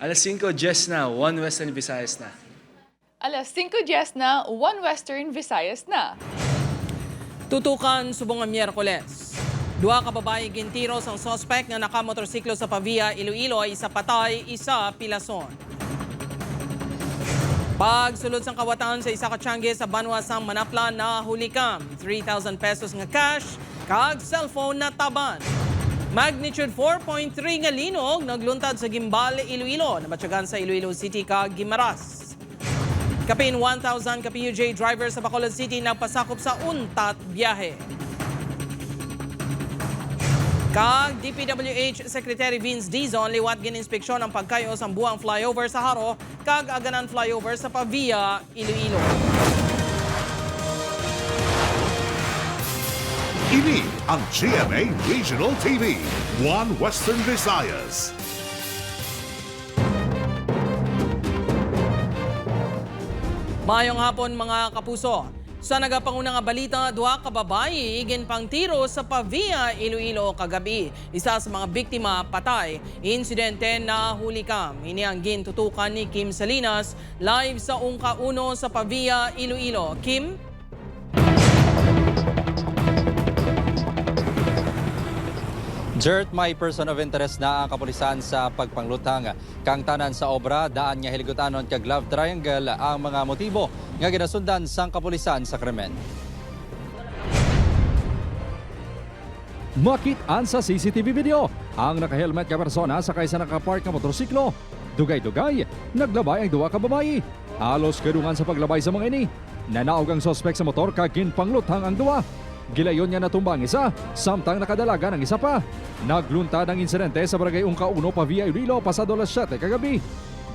Alas 5:10 na, 1 Western Visayas na. Alas 5:10 na, 1 Western Visayas na. Tutukan subong nga Miyerkules. Duha ka babae gintiro sang suspect nga nakamotorsiklo sa Pavia, Iloilo ay isa patay, isa pilason. Pagsulod sang kawatan sa isa ka tiyangge sa Banwa sang Manapla na hulikam, 3,000 pesos nga cash, kag cellphone na taban. Magnitude 4.3 nga linog nagluntad sa Gimbal, Iloilo, na matyagan sa Iloilo City kag Guimaras. Kapin 1,000 ka PUJ driver sa Bacolod City nagpasakop sa untat biyahe. Kag DPWH Secretary Vince Dizon liwat gin-inspeksyon ang pagkayo sa buang flyover sa Haro kag aganan flyover sa Pavia, Iloilo. Ini ang GMA Regional TV, 1 Western Visayas. Mayong hapon mga kapuso. Sa nagapangunang nga balita, duha ka babae ginpang tiro sa Pavia, Iloilo kagabi. Isa sa mga biktima patay. Insidente na hulikam. Ini ang gintutukan ni Kim Salinas live sa Ungka 1 sa Pavia, Iloilo. Kim? Jert, may person of interest na ang kapulisan sa pagpanglutang kang tanan sa obra daan nga hiligutanon kag love triangle ang mga motibo nga ginasundan sang kapulisan sa krimen. Makit-an sa CCTV video ang naka-helmet ka persona sakay sa nakapark nga motorsiklo. Dugay-dugay, naglabay ang duwa ka babae. Alos kadungan sa paglabay sa mga ini. Nanaog ang sospek sa motor kag ginpanglutang ang duwa. Gilayon niya natumba ang isa, samtang nakadalaga ng isa pa. Nagluntad ang insidente sa barangay Ungka 1 Pavia, Iloilo pasado alas 7 kagabi.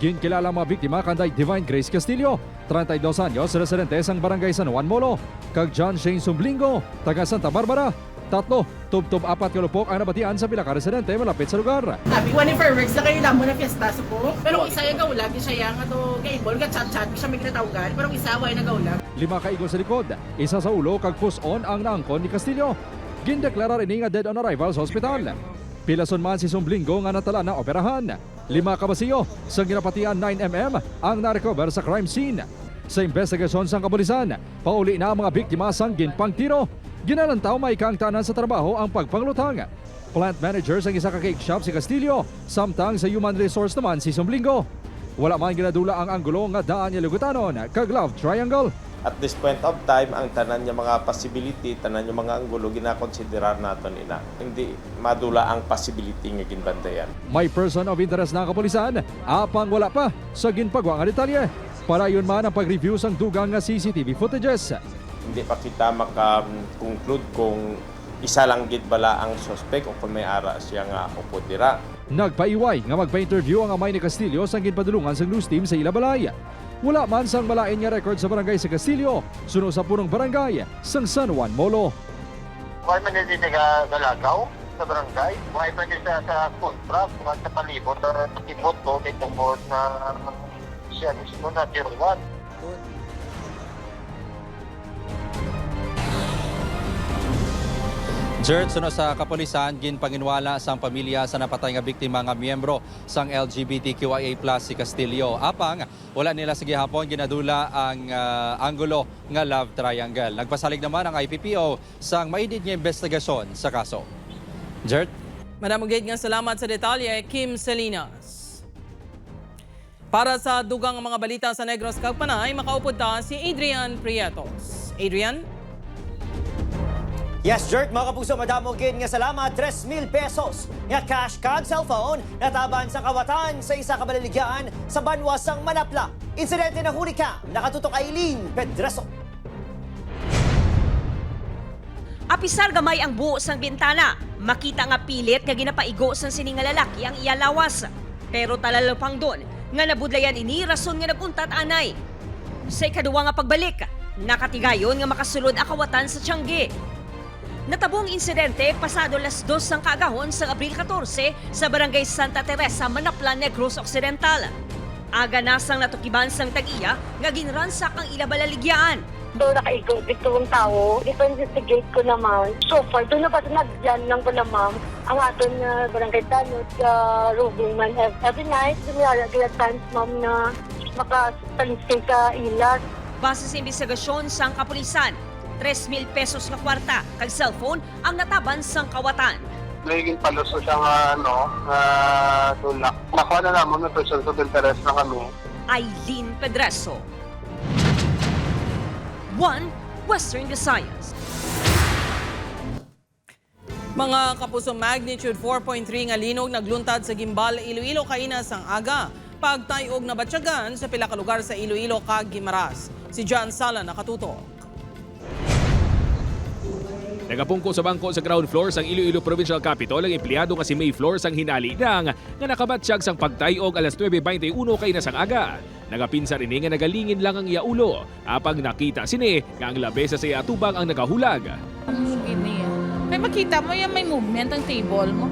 Ginkilala mga biktima kanday Divine Grace Castillo, 32 anyos, residente sang barangay San Juan Molo, kag John Shane Sumblingo, taga Santa Barbara. Tatlo, tub-tub 4 kalupok ang nabatian sa pila ka residente malapit sa lugar. Sabi ko ni fireworks na kayo damo na fiesta so po. Pero kung isa yung gaulag, siya yung ato cable, chat-chat, siya may kinatawgan. Pero kung isa way na gaulag. 5 ka igol sa likod, isa sa ulo kag push-on ang naangkon ni Castillo. Gindeklara rini nga dead on arrival sa ospital. Pilason man si Sumblingo nga natala na operahan. 5 ka basiyo sa ginapatian 9mm ang narecover sa crime scene. Sa investigasyon sang kapulisan, pauli na ang mga biktima sang ginpang tiro. Ginalantaw may kaang tanan sa trabaho ang pagpanglutang. Plant manager sa isa ka cake shop si Castillo, samtang sa human resource naman si Sumblingo. Wala man ginadula ang anggulo nga daan niya lugutanon kag love triangle. At this point of time, ang tanan niya mga possibility, tanan niya mga anggulo, ginakonsiderar natin ina. Hindi madula ang possibility nga ginbandayan. May person of interest na kapulisan, apang wala pa sa ginpagwa nga detalye. Para yun man ang pag-review sang dugang nga CCTV footages. Hindi pa kita maka-conclude kung isa lang gid bala ang suspect o kung may ara siya nga upo dira. Nagpaiway nga magpa-interview ang amay ni Castillo sang ginpadulungan sang news team sa Ilabalay. Wala man sang malain nga record sa barangay sa Castillo, suno sa punong barangay sang San Juan Molo. Buhay man din nalagaw sa barangay. Buhay man din sa contract, sa palibot, sa timot ko, may tungkol na siya mismo na tiruan. Jert, suno sa kapulisan, ginpanginwala sang pamilya sa napatay nga biktima nga miyembro sang LGBTQIA+ si Castillo. Apang, wala nila sa gihapon ginadula ang anggulo nga love triangle. Nagpasalig naman ang IPPO sang maidid nga investigasyon sa kaso. Jert? Madam Gate nga salamat sa detalye, Kim Salinas. Para sa dugang mga balita sa Negros kag Panay, makaupod ta si Adrian Prietos. Adrian? Yes, Jert, mga kapuso, madamo gid nga salamat, 3,000 pesos nga cash kag cellphone nataban sa kawatan sa isa ka balaligyan sa Banwa sang Manapla. Insidente na huli ka, nakatutok Aileen Pedreso. Apisar gamay ang buo sang bintana, makita nga pilit nga ginapaigo sang sining nga lalaki ang iya lawas. Pero talalapang doon, nga nabudlayan ini rason nga naguntat anay. Sa ikaduwa nga pagbalik, nakatigayon nga makasulod akawatan sa Tiangge. Natabong insidente pasado las 2 sang kaagahon sa Abril 14 sa Barangay Santa Teresa, Manapla, Negros Occidental. Aga nasang natukiban sang tag-iya nga ginransak ang ilabalaligyan. Doon nakaigot itong tao, depende sa gate ko naman. So far, doon na ba nagyan lang ko na ma'am. ang aton nga barangay tanod sa rugong man every night dumiyala gila times ma'am na makatalisay sa ilas. Base sa investigasyon sang kapulisan, 3,000 pesos nga kwarta kag cellphone ang nataban sang kawatan. Nagiging paluso siya nga, tulak. Nakuha na naman na person of interest na kami. Aileen Pedreso. 1 Western Visayas. Mga kapuso, magnitude 4.3 nga linog nagluntad sa Gimbal, Iloilo kaina sang aga. Pagtayog na batyagan sa pila ka lugar sa Iloilo kag Guimaras. Si John Sala nakatutok. Nagapungko sa bangko sa ground floor sang Iloilo Provincial Capitol ang empleyado nga si May Flor sang hinali nang nga nakabatsyag sang pagtayog alas 9:21 kay nasang aga. Nagapinsa rin nga nagalingin lang ang iya ulo. Apang nakita sini nga ang labesa sa iya tubang ang nagahulag. Ang gini yan. May makita mo yan, may movement ang table mo.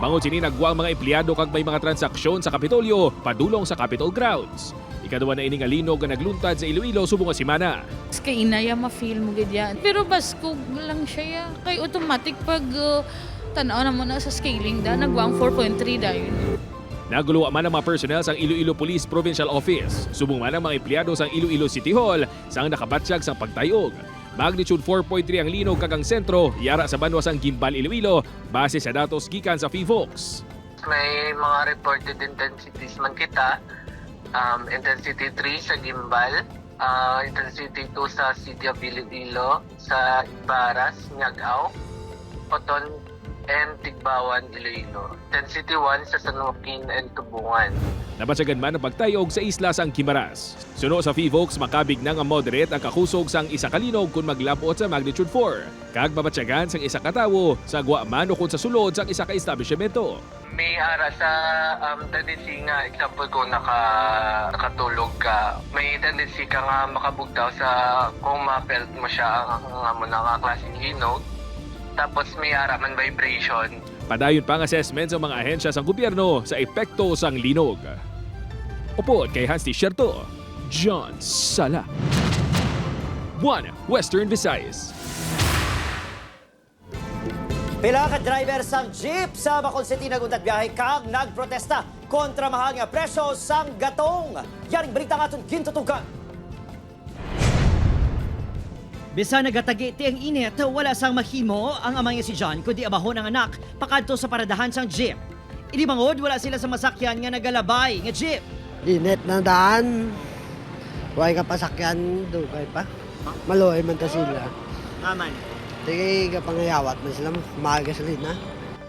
Bangon sini nagwang mga empleyado kag may mga transaksyon sa Kapitolyo padulong sa Capitol grounds. Ikaduwa na ini nga linog nga nagluntad sa Iloilo subong nga semana. Kay inaya ma-feel mo ganyan. Pero baskog lang siya. Kay automatic pag tanaw na mo na sa scaling da, nagwang 4.3 dahil. Naguluwa man ang mga personnel sang Iloilo Police Provincial Office. Subong man ang mga empleyado sang Iloilo City Hall sang nakabatsyag sang pagtayog. Magnitude 4.3 ang linog kagang sentro, yara sa banwa sang Gimbal, Iloilo, base sa datos gikan sa PHIVOLCS. May mga reported intensities man kita. Intensity 3 sa Gimbal, intensity 2 sa City of Iloilo, sa Ibaras, Ngagaw, Oton, and Tigbawan, Iloilo. Intensity 1 sa San Joaquin and Tubungan. Nabatsagan man ang pagtayog sa isla sang Guimaras. Suno sa PHIVOLCS, makabig nang ang moderate ang kakusog sang isa kalinog kung maglapot sa magnitude 4. Kag mabatsagan sang isa katawo sa guaman o kung sa sulod sang isa ka establishmento. May ara sa tendency nga, example kung nakatulog ka, may tendency ka nga makabugtaw sa kung ma-felt mo siya ang mo na klaseng hinog. Tapos may ara man vibration. Padayon pang assessment sa mga ahensya sa gobyerno sa epekto sang linog. Upod kay Hans T-Shirto, John Sala. 1 Western Visayas. Pila ka driver sang jeep sa Bacolod City naguntat biyahe kag nagprotesta kontra mahal nga presyo sang gatong. Yaring balita nga itong gintutugan. Bisa nagatagi ti ang init, wala sang mahimo ang amang si John kundi amahon ang anak pakadto sa paradahan sang jeep. Idi bangod wala sila sa masakyan nga nagalabay nga jeep. Init na daan. Huwag ka pasakyan, dugay pa. Maluhay man ta sila. Aman. Tigay ka pangayawat na sila, maaga sila na.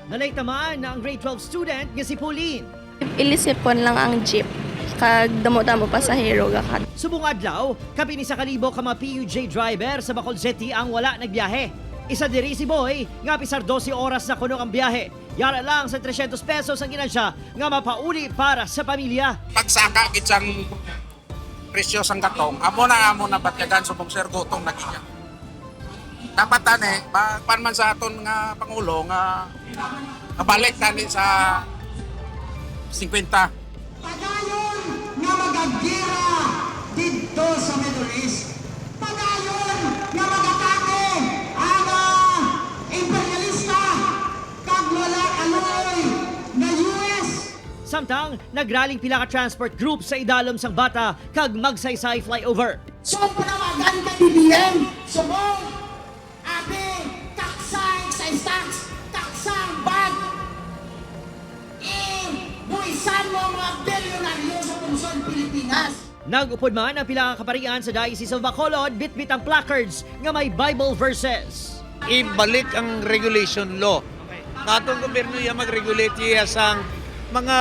Nalay tamaan na ang grade 12 student nga si Pauline. Ilisipon lang ang jeep, kag damo-damo pasahero gakat. Subong adlaw, kapini sa kalibo ka mga PUJ driver sa Bacolod City ang wala nagbiyahe. Isa diri si Boy, nga pisar 12 oras na kuno ang biyahe. Yara lang sa 300 pesos ang ginansya nga mapauli para sa pamilya. Pagsaka kitsang presyo sang gatong, amo na batyagan subong sir gutong nagiya. Dapat tani, pan man sa aton nga Pangulo nga balik tani sa 50. Padayon nga magagira dito sa Middle East. Padayon nga magatake ang imperialista kag wala aloy na US. Samtang nagraling pila ka transport group sa idalom sang bata kag magsaysay flyover. Sobramagan ka BBM, subong abe taksang sa stocks, taksang bag. Buisan mo mga bilyonaryo sa Lungsod, Pilipinas. Nagupod man ang pila ka kaparian sa Diocese of Bacolod, bitbit ang placards nga may Bible verses. Ibalik ang regulation law. Natong gobyerno yung mag-regulate iya sa mga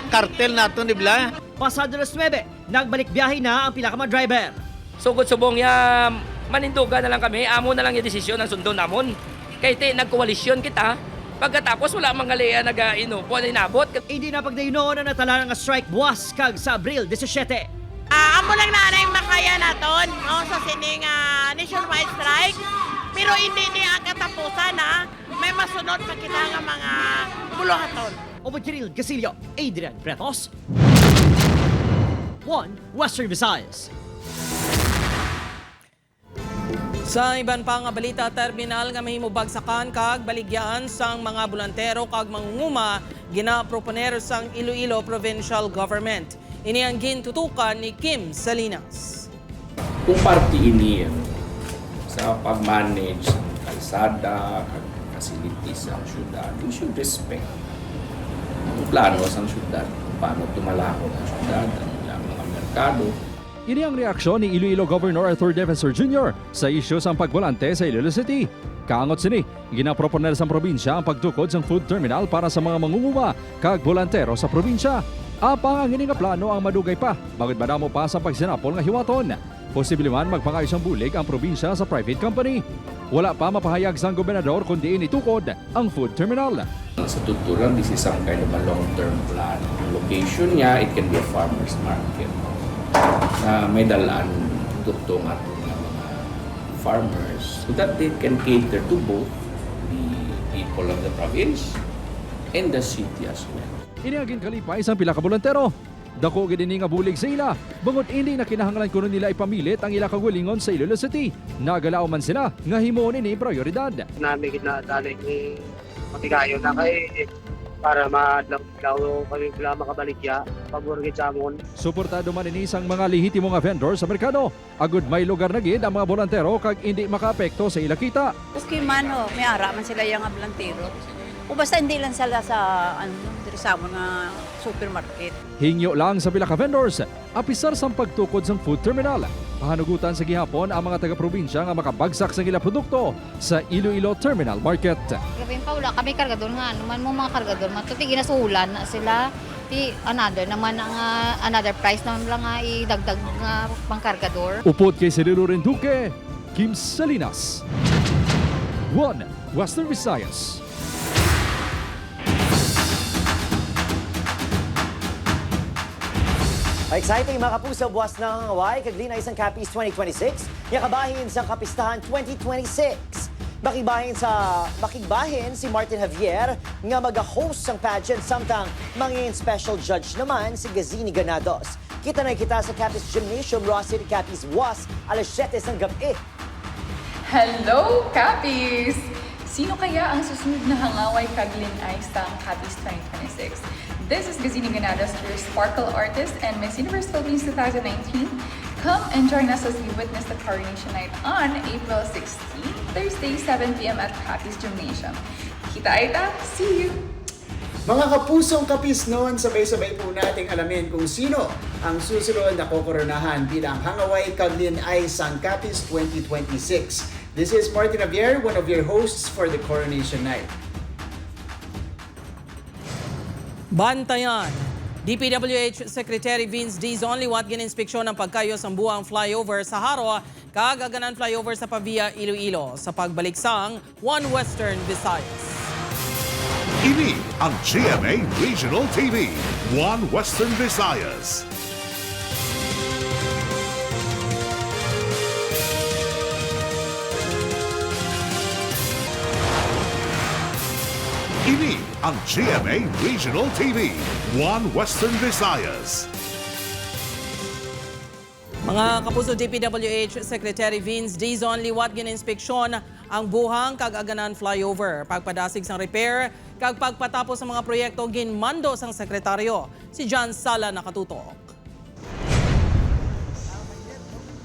kartel nato, di ba? Pasado las 9, nagbalik biyahe na ang pila ka mga driver. Sugod subong ya manindugan na lang kami, amo na lang yung desisyon ng sundo namon. Kaya nagkoalisyon kita, pagkatapos wala mga liya nag-inupo na inabot. Hindi na pagdayuno na natala nga strike buwas kag sa Abril 17. Amo lang nanay makaya naton no, sa sining nationwide strike. Pero hindi niya katapusan may masunod pa kita nga mga buluhaton. Opo Kiril Gasilio, Adrian Bretos. 1 Western Visayas. Sa iban pang balita, terminal nga mahimubagsakan kag baligyan sang mga bulantero kag mangunguma ginaproponer sang Iloilo Provincial Government. Ini ang gintutukan ni Kim Salinas. Kung parte ini sa pag-manage ng kalsada, facilities sa syudad, we should respect ang plano sa syudad, paano tumalako ang syudad, ang mga merkado. Ini ang reaksyon ni Iloilo Governor Arthur Defensor Jr. sa isyu sang pagbolante sa Iloilo City. Kaangot sini, ginaproponer sa probinsya ang pagtukod sang food terminal para sa mga mangunguma kag bolantero sa probinsya. Apang ang ini nga plano ang madugay pa, bagod madamo pa sa pagsinapol nga hiwaton. Posible man magpangayos ang bulig ang probinsya sa private company. Wala pa mapahayag sang gobernador kundi initukod ang food terminal. Sa tuturan, this is some kind of a long-term plan. Ang location niya, it can be a farmer's market na may dalaan duktong ating mga farmers so that they can cater to both the people of the province and the city as well. Iniagin kalipay isang pila ka bolantero. Dako gid ini nga bulig sa ila. Bangod hindi na kinahanglan kuno nila ipamilit ang ila kagulingon sa Iloilo City. Nagalao man sila nga himuon ini prioridad. Nami ginadalig ni matigayo na kay para madlaw kami bila makabaligya pagurgit sa amon. Suportado man ini sang mga lehitimo nga vendor sa merkado. Agud may lugar na gid ang mga bolantero kag hindi makaapekto sa ila kita. Okay man may ara man sila yung bolantero. O basta hindi lang sila sa diri sa amon nga supermarket. Hingyo lang sa pila ka vendors, apisar sang pagtukod sang food terminal. Pahanugutan sa gihapon ang mga taga-probinsya nga makabagsak sa ila produkto sa Iloilo Terminal Market. Gabi pa wala kami kargador nga, naman mo mga kargador matuti ginasuhulan na sila. Ti another naman ang another price naman lang nga idagdag nga pangkargador. Upod kay Cirilo Renduque, Kim Salinas. 1 Western Visayas. Exciting mga kapuso, buwas ng Hawaii, kaglina isang Capiz 2026, yakabahin sa Kapistahan 2026. Makigbahin si Martin Javier nga mag-host ng pageant samtang mangin special judge naman si Gazini Ganados. Kita sa Capiz Gymnasium, Raw City, Capiz was alas 7 ng gabi. Hello, Capiz! Sino kaya ang susunod na hangaway kaglin ay sa Capiz 2026? This is Gazini Ganados, your sparkle artist and Miss Universe Philippines 2019. Come and join us as we witness the coronation night on April 16, Thursday, 7 p.m. at Capiz Gymnasium. Kita-kita, see you! Mga kapusong Capiz noon, sabay-sabay po nating alamin kung sino ang susunod na kokoronahan bilang hangaway kaglin ay sang Capiz 2026. This is Martin Javier, one of your hosts for the coronation night. Bantayan. DPWH Secretary Vince Dizon liwat gininspeksyon ang pagkayos ang buang flyover sa Haro kagaganan flyover sa Pavia, Iloilo sa pagbalik sang One Western Visayas. Ini ang GMA Regional TV, One Western Visayas. Ini ang GMA Regional TV, One Western Visayas. Mga kapuso, DPWH Secretary Vince Dizon liwat gininspeksyon ang buhang kag-aganan flyover. Pagpadasig sang repair kag pagpatapos sa mga proyekto ginmando sang sekretaryo. Si John Sala nakatutok.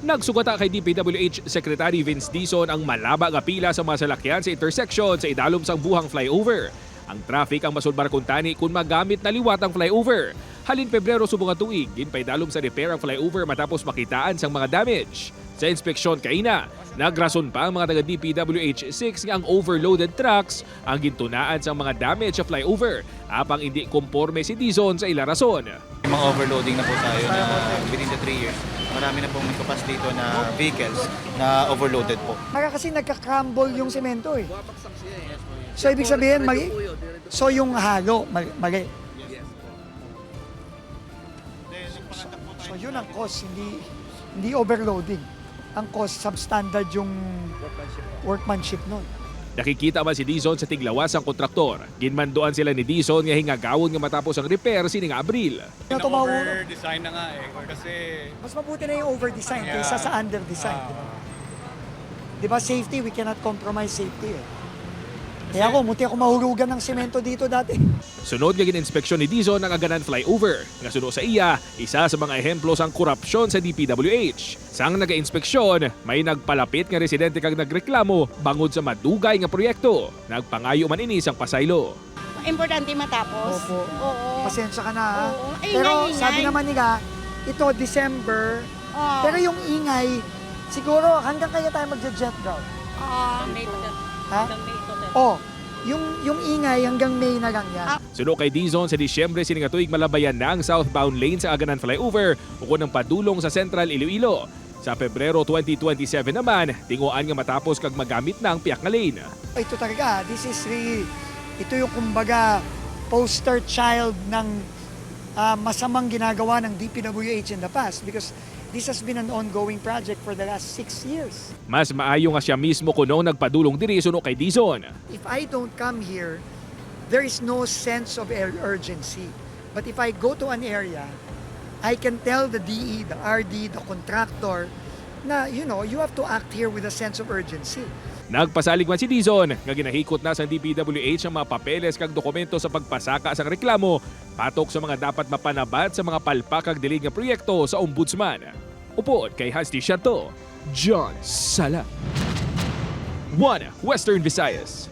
Nagsugata kay DPWH Secretary Vince Dizon ang malaba nga pila sa mga salakyan sa intersection sa idalom sang buhang flyover. Ang traffic ang masulbar kuntani kung magamit na liwat ang flyover. Halin Pebrero subong nga tuig, ginpaidalom sa repair ang flyover matapos makitaan sang mga damage. Sa inspeksyon kaina, nagrason pa ang mga taga DPWH6 nga ang overloaded trucks ang gintunaan sa mga damage sa flyover. Apang hindi komporme si Dizon sa ila rason. Mga overloading na po tayo na within the 3 years. Marami na pong nagpapas dito na vehicles na overloaded po. Kasi nagka-crumble yung semento eh. So ibig sabihin, mali. So yung halo, mali. So yun ang cause, hindi overloading. Ang cause, substandard yung workmanship nun. Nakikita man si Dizon sa tiglawas ang kontraktor. Ginmanduan sila ni Dizon nga hingagawon nga matapos ang repair sining Abril. Over-design na nga eh. Kasi mas mabuti na yung over-design kaysa sa under-design. Di ba safety, we cannot compromise safety eh. Kaya ako, muti ako mahurugan ng semento dito dati. Sunod nga gininspeksyon ni Dizon ang Aganan flyover. Nga suno sa iya, isa sa mga ehemplo sang korupsyon sa DPWH. Sang naga-inspeksyon, may nagpalapit nga residente kag nagreklamo bangod sa madugay nga proyekto. Nagpangayo man ini sang pasaylo. Importante matapos. Opo. Oo. Pasensya ka na ha. Oo. Ay, Pero ingay. sabi naman nila, ito December, Oo. pero yung ingay, siguro hanggang kaya tayo magja-jet drop. Ha? Oh, yung ingay hanggang May na lang yan. Suno kay Dizon sa Disyembre sining nga tuig malabayan na ang southbound lane sa Aganan flyover ukon ng padulong sa Central Iloilo. Sa Pebrero 2027 naman, tinguan nga matapos kag magamit na ang piyak nga lane. Ito talaga, this is really, ito yung kumbaga poster child ng masamang ginagawa ng DPWH in the past because this has been an ongoing project for the last 6 years. Mas maayo nga siya mismo kuno nagpadulong diri suno kay Dizon. If I don't come here, there is no sense of urgency. But if I go to an area, I can tell the DE, the RD, the contractor na, you know, you have to act here with a sense of urgency. Nagpasalig man si Dizon nga ginahikot na sa DPWH ang mga papeles kag dokumento sa pagpasaka sa reklamo patok sa mga dapat mapanabat sa mga palpak kag dilig nga proyekto sa Ombudsman. Upod kay Hasti Shanto, John Sala. 1 Western Visayas.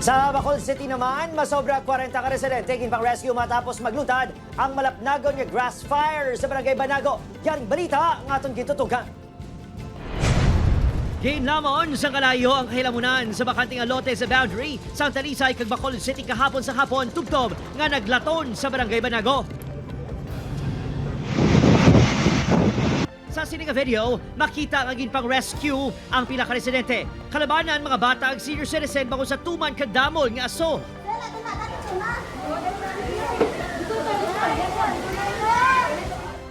Sa Bacolod City naman, masobra 40 ka residente ginpang rescue matapos maglutad ang malapnagon nga grass fire sa Barangay Banago. Yaring balita ng atong gitutugan. Ginlamon sa kalayo ang kahilamunan sa bakanting alote sa boundary sa Talisay kag Bacolod City kahapon sa hapon tubtob nga naglaton sa Barangay Banago. Sa sining video, makita nga ginpang rescue ang pila ka residente. Kalabanan mga bata ag senior citizen bangod sa tuman kag damol nga aso.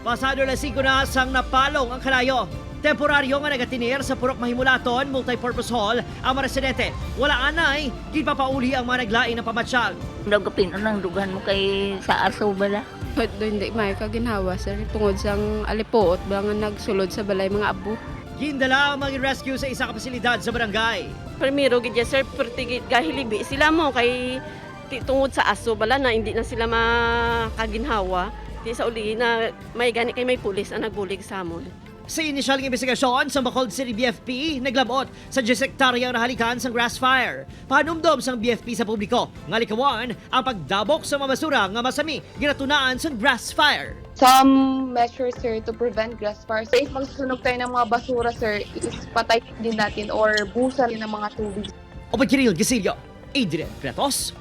Pasado na 5 na sang napalong ang kalayo. Temporaryo nga nagatinir sa Purok Mahimulaton Multipurpose Hall ang mga residente. Wala anay, gipapauli ang mga naglaing na pamatsyag. Nagapin ang dugan mo kay sa aso bala. Hindi may kaginhawa sir tungod sang alipoot ba nga nagsulod sa balay mga abo. Gindala ang mga rescue sa isa ka pasilidad sa barangay. Primero gid sir pertigit gahilibi sila mo kay tungod sa aso bala na hindi na sila makaginhawa. Di sa uli na may gani kay may pulis ang nagbulig sa amon. Sa inisyal ng investigasyon sa Bacolod City BFP, naglabot sa 10 hektaryang nahalikan sa grass fire. Panumdom sang BFP sa publiko, nga likawan ang pagdabok sa mga basura nga masami ginatunaan sa grass fire. Some measures, sir, to prevent grass fires. If magsusunog tayo ng mga basura, sir, is patay din natin or busan ng mga tubig. Opa Kiril Gasilio, Adrian Pretos,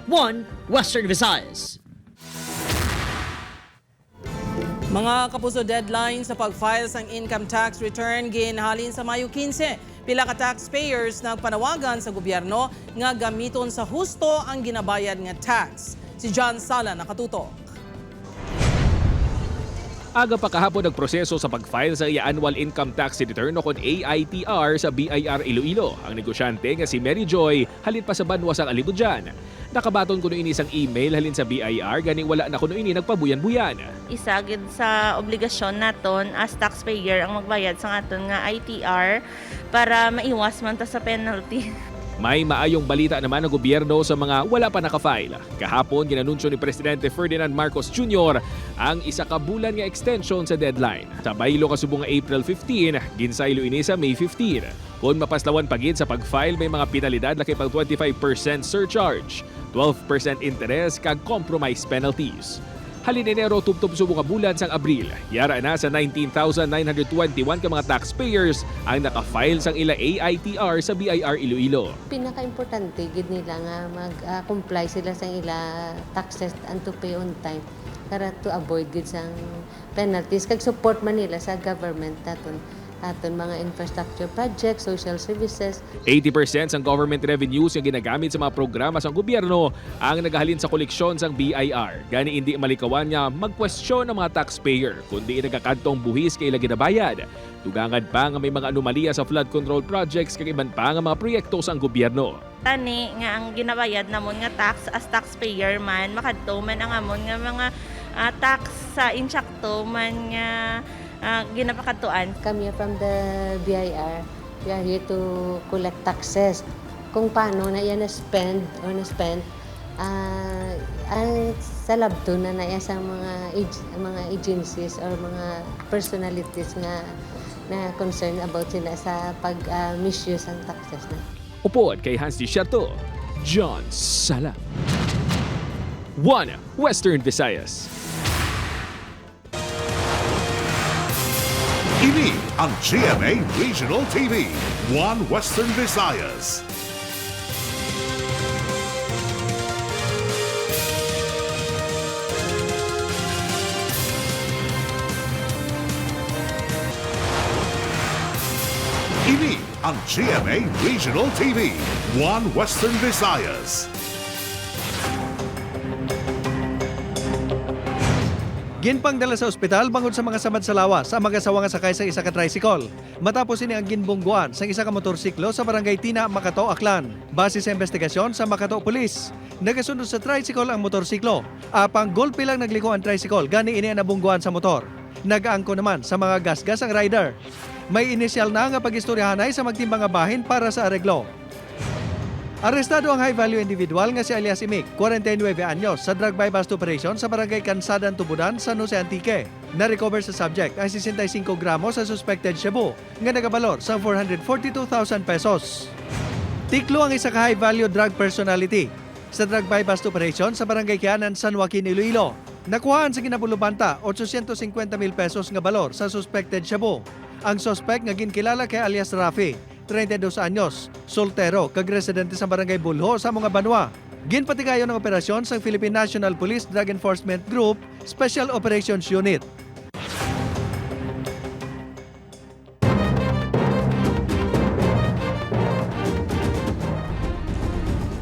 1 Western Visayas. Mga kapuso, deadline sa pag-file sang income tax return ginhalin sa Mayo 15. Pila ka taxpayers nagpanawagan sa gobyerno nga gamiton sa husto ang ginabayad nga tax. Si John Sala nakatutok. Aga pa kahapon nagproseso sa pag-file sa iya annual income tax return o kon AITR sa BIR Iloilo. Ang negosyante nga si Mary Joy halin pa sa banwa sang Alibudyan. Nakabaton kuno ini sang email halin sa BIR gani wala na kuno ini nagpabuyan-buyan. Isagid sa obligasyon naton as taxpayer ang magbayad sa aton nga ITR para maiwas man ta sa penalty. May maayong balita naman ng gobyerno sa mga wala pa nakafile. Kahapon, ginanunsyo ni Presidente Ferdinand Marcos Jr. ang isa ka bulan nga extension sa deadline. Sa baylo kasubong nga April 15, ginsaylo ini sa May 15. Kung mapaslawan pagid sa pag-file, may mga penalidad laki pang 25% surcharge, 12% interest kag compromise penalties. Halin Enero, tubtob subong nga bulan sang Abril. Yara na sa 19,921 ka mga taxpayers ang nakafile sang ila AITR sa BIR Iloilo. Pinaka-importante gid nila nga mag-comply sila sa ila taxes and to pay on time para to avoid gid sang penalties kag support man nila sa government aton mga infrastructure projects, social services. 80% sang government revenues nga ginagamit sa mga programa sang gobyerno ang nagahalin sa koleksyon sang BIR. Gani hindi malikawan niya magkwestiyon ng mga taxpayer kundi nagakadtong buhis kay ila ginabayad. Tugangad pa nga may mga anomalya sa flood control projects kag iban pa nga mga proyekto sang gobyerno. Tani nga ang ginabayad namon nga tax as taxpayer man makadto man ang amon nga mga tax sa insakto man nga ginapakatuan. Kami from the BIR, we are here to collect taxes. Kung paano na yan na-spend, sa labto na naya sa mga agencies or mga personalities na concerned about sila sa pag-misuse ang taxes na. Upod kay Hans Desierto, John Sala. 1 Western Visayas. Ini ang GMA Regional TV, 1 Western Visayas. Ini ang GMA Regional TV, 1 Western Visayas. Ginpangdala sa ospital bangod sa mga samad sa lawas sa mag-asawa nga sakay sa isa ka tricycle. Matapos ini ang ginbungguan sa isa ka motorsiklo sa barangay Tina, Macataw, Aklan. Base sa investigasyon sa Macataw Police, nagasunod sa tricycle ang motorsiklo. Apang golpe lang nagliko ang tricycle, gani ini ang nabungguan sa motor. Nagaangko naman sa mga gasgas ang rider. May inisyal na nga pag-istoryahanay sa magtimbang nga bahin para sa areglo. Arestado ang high-value individual nga si alias Imik, 49 anyos, sa drug buy-bust operation sa barangay Kansadan, Tubudan, San Jose Antique. Na-recover sa subject ang 65 gramos sa suspected shabu nga nagabalor sa 442,000 pesos. Tiklo ang isa ka high-value drug personality sa drug buy-bust operation sa barangay Kianan, San Joaquin, Iloilo. Nakuhaan sa kinabulubanta 850,000 pesos nga balor sa suspected shabu. Ang suspect nga ginkilala kay alias Rafi, 32 anyos, soltero, kag-residente sa barangay Bulho sa mga Banwa. Ginpatigayon ng operasyon sa Philippine National Police Drug Enforcement Group Special Operations Unit.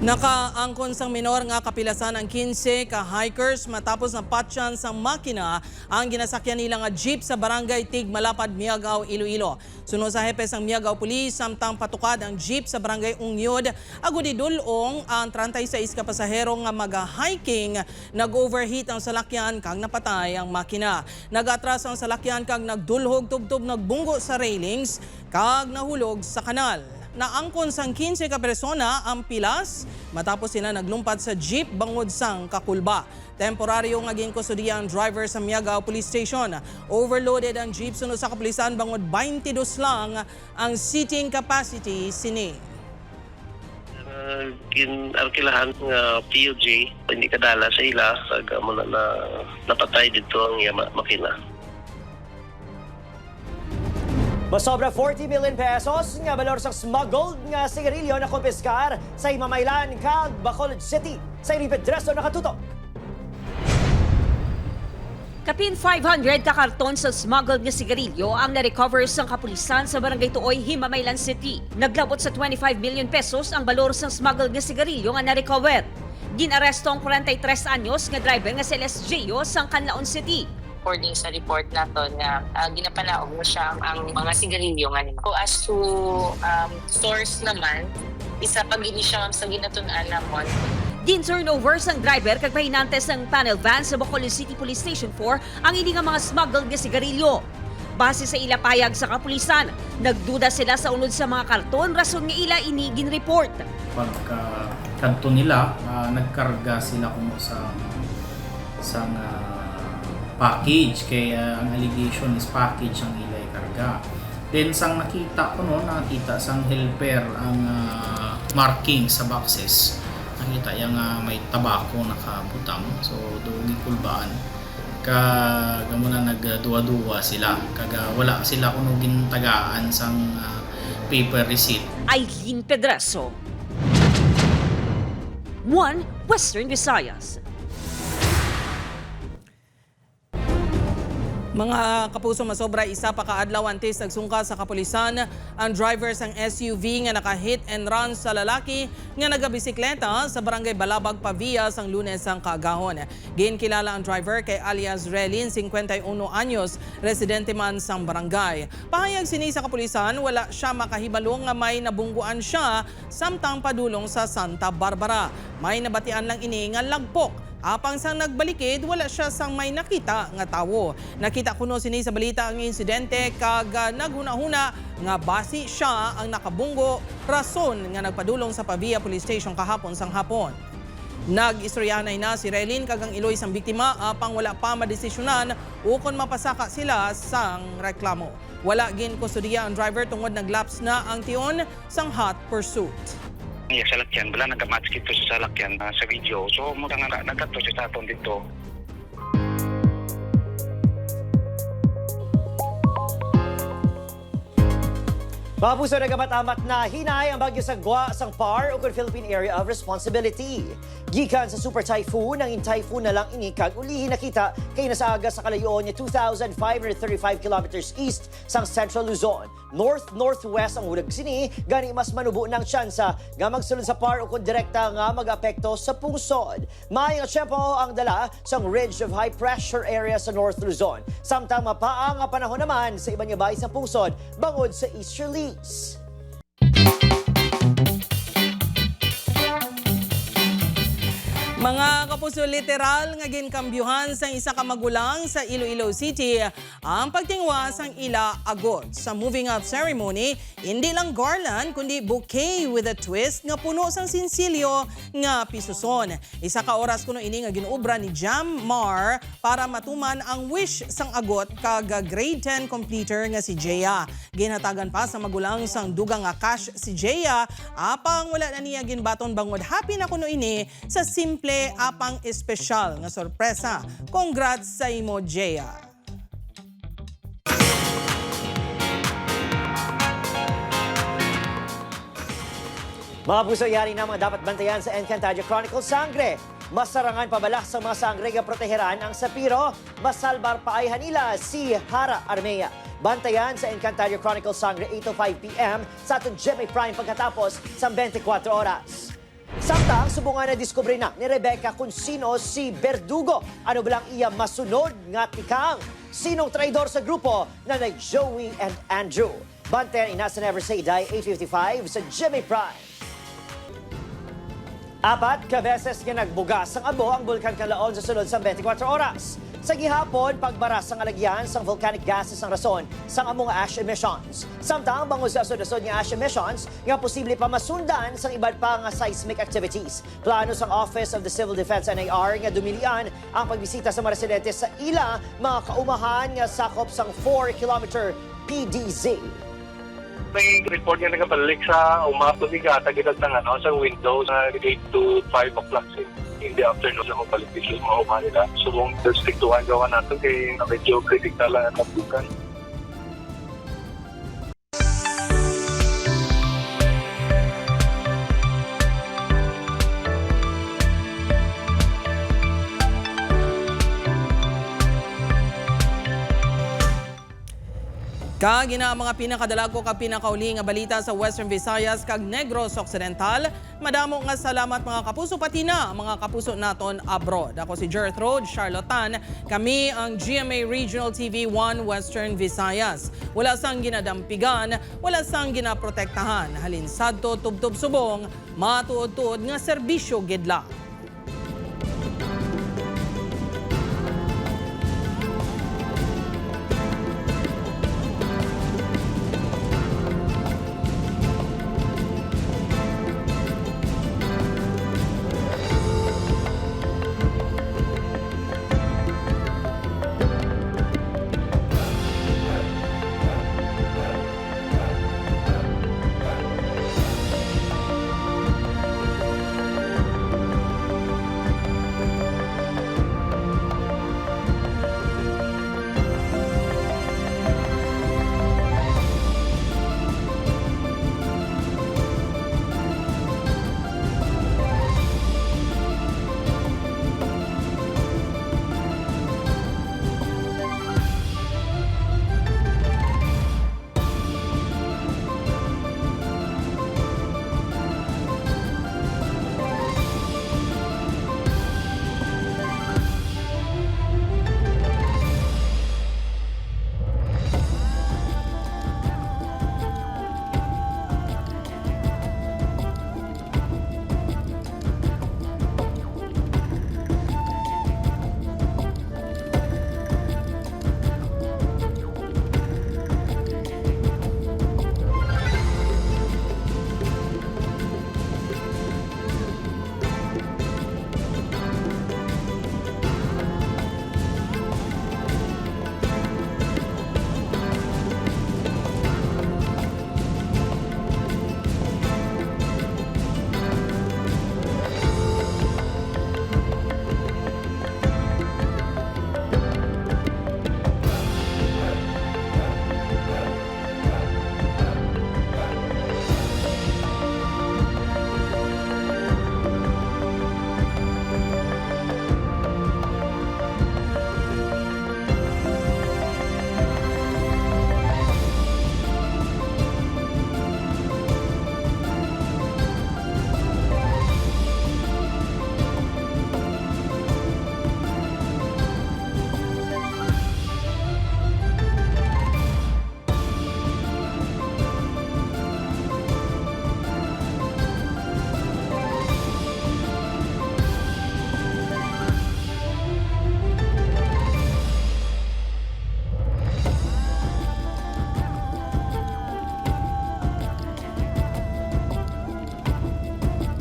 Nakaangkon sang minor nga kapilasan ang 15 ka hikers matapos na patyan sang makina ang ginasakyan nila nga jeep sa barangay Tig Malapad, Miagao, Iloilo. Suno sa hepe sang Miagao Police, samtang patukad ang jeep sa barangay Ungyod, agudi dulong ang 36 ka pasahero nga maga-hiking, nag-overheat ang salakyan kag napatay ang makina. Nag-atras ang salakyan kag nagdulhog tubtob nagbunggo sa railings kag nahulog sa kanal. Naangkon sang 15 ka persona ang pilas matapos sila naglumpat sa jeep bangod sang Kakulba. Temporaryo nga ginkustudiya ang driver sa Miagao Police Station. Overloaded ang jeep sunod sa kapulisan bangod 22 lang ang seating capacity sini. Kinarkilahan nga PUJ, hindi kadala sa ila kag mo na napatay dito ang makina. Masobra 40 million pesos nga balor sa smuggled nga sigarilyo na kumpiskar sa Himamaylan kag Bacolod City. Sa Iri Pedreso nakatutok. Kapin 500 ka karton sa smuggled nga sigarilyo ang na-recover sa kapulisan sa Barangay Tuoy, Himamaylan City. Naglabot sa 25 million pesos ang balor sa smuggled nga sigarilyo nga na-recover. Ginaresto ang 43 anyos nga driver nga si LSJO sa Canlaon City. According sa report nato nga ginapanaog mo siya ang mga sigarilyo nga nimo. So as to source naman, isa pag ini siya sa ginatun-an namon. Din turnover sang driver kag pahinante sang panel van sa Bacolod City Police Station 4 ang ini nga mga smuggled nga sigarilyo. Base sa ila payag sa kapulisan, nagduda sila sa unod sa mga karton rason nga ila ini gin-report. Pagka kanto nila, nagkarga sila kung sa package, kaya ang allegation is package ang ilay karga. Then sang nakita ko nakita sang helper ang marking sa boxes. Nakita yung may tabako nakabutang. So doon gikulbaan. Kaga muna nagduwa-duwa sila. Kaga wala sila kuno gintagaan sang paper receipt. Aileen Pedreso, 1 Western Visayas. Mga kapuso, masobra isa pa kaadlaw antes nagsungka sa kapulisan ang driver sang SUV nga naka-hit and run sa lalaki nga nagabisikleta sa barangay Balabag, Pavia sang Lunes ang kaagahon. Ginkilala ang driver kay alias Relin, 51 anyos, residente man sang barangay. Pahayag sini sa kapulisan, wala siya makahibalong nga may nabungguan siya samtang padulong sa Santa Barbara. May nabatian lang ini nga lagpok Apang sang nagbalikid, wala siya sang may nakita nga tawo. Nakita kuno sini sa balita ang insidente kag naghuna-huna nga basi siya ang nakabunggo, rason nga nagpadulong sa Pavia Police Station kahapon sang hapon. Nag-istoryanay na si Relin kag ang iloy sang biktima apang wala pa madesisyonan ukon mapasaka sila sang reklamo. Wala gin kustudiya ang driver tungod naglaps na ang tion sang hot pursuit. Iya sa lakyan, bala nagamatch kito sa lakyan sa video. So mo nga nagato sa aton dito. Mga puso, nagama't-amat na hinay ang bagyo sa Gua, sang PAR o Philippine Area of Responsibility. Gikan sa super typhoon, ang in-typhoon na lang inikag ulihin nakita kay nasaaga sa kalayoon niya 2,535 kilometers east sang Central Luzon. North-northwest ang hulag sini, gani mas manubo ng tsansa nga magsulod sa PAR o kung direkta nga mag-apekto sa pungsod. Maayong tiyempo ang dala sang ridge of high pressure area sa North Luzon. Samtang mapaang ang panahon naman sa ibang yabay sa pungsod bangod sa easterlies. Mga kapuso, literal nga ginkambyuhan sa isa ka magulang sa Iloilo City ang pagtingwa sang ila agod. Sa moving up ceremony, hindi lang garland kundi bouquet with a twist nga puno sang sinsilyo nga pisuson. Isa ka oras kuno ini nga ginuobra ni Jam Mar para matuman ang wish sang agot kag grade 10 completer nga si Jeya. Ginhatagan pa sa magulang sang dugang nga cash si Jeya apang wala na niya ginbaton bangod happy na kuno ini sa simple apang espesyal nga sorpresa. Congrats sa imo, Jeya. Mga puso, yari na mga dapat bantayan sa Encantadia Chronicles Sangre. Masarangan pabalak sa mga sangre nga proteheran ang sapiro, masalbar paayhan nila si Hara Armea. Bantayan sa Encantadia Chronicles Sangre 8:05 p.m. sa atong GMA Prime pagkatapos sa 24 oras. Samtang subungan na diskubre na ni Rebecca kung sino si Berdugo. Ano ba lang iya masunod nga tikang? Sinong traidor sa grupo na Joey and Andrew? Bantayan inasa Never Say Die 8:55 sa GMA Prime. 4 kabeses nga nagbugas ang abo ang Bulkan Canlaon sa sunod sa 24 oras. Sa gihapon, pagbaras ang alagyan sang volcanic gases ang rason sang among ash emissions. Samtang bangod sa asod-asod nga ash emissions, nga posible pa masundan sang iba't pa nga seismic activities. Plano sang Office of the Civil Defense NAR nga dumilian ang pagbisita sa mga residente sa ila mga kaumahan nga sakop sang 4-kilometer PDZ. May report nga nagabalik sa umato ni Gata gitag ng sa windows na 8 to 5 o'clock in the afternoon na mabalik sila mga umahan nila. So, kung stick to one gawa natin kay medyo critical lang ang kabukan. Kagina ang mga pinakadalago kag pinakauli nga balita sa Western Visayas kag Negros Occidental. Madamo nga salamat mga kapuso pati na mga kapuso naton abroad. Ako si Gertrude Charlotan. Kami ang GMA Regional TV 1 Western Visayas. Wala sang ginadampigan, wala sang ginaprotektahan. Halin sadto tubtob subong, matuod-tuod nga serbisyo gidla.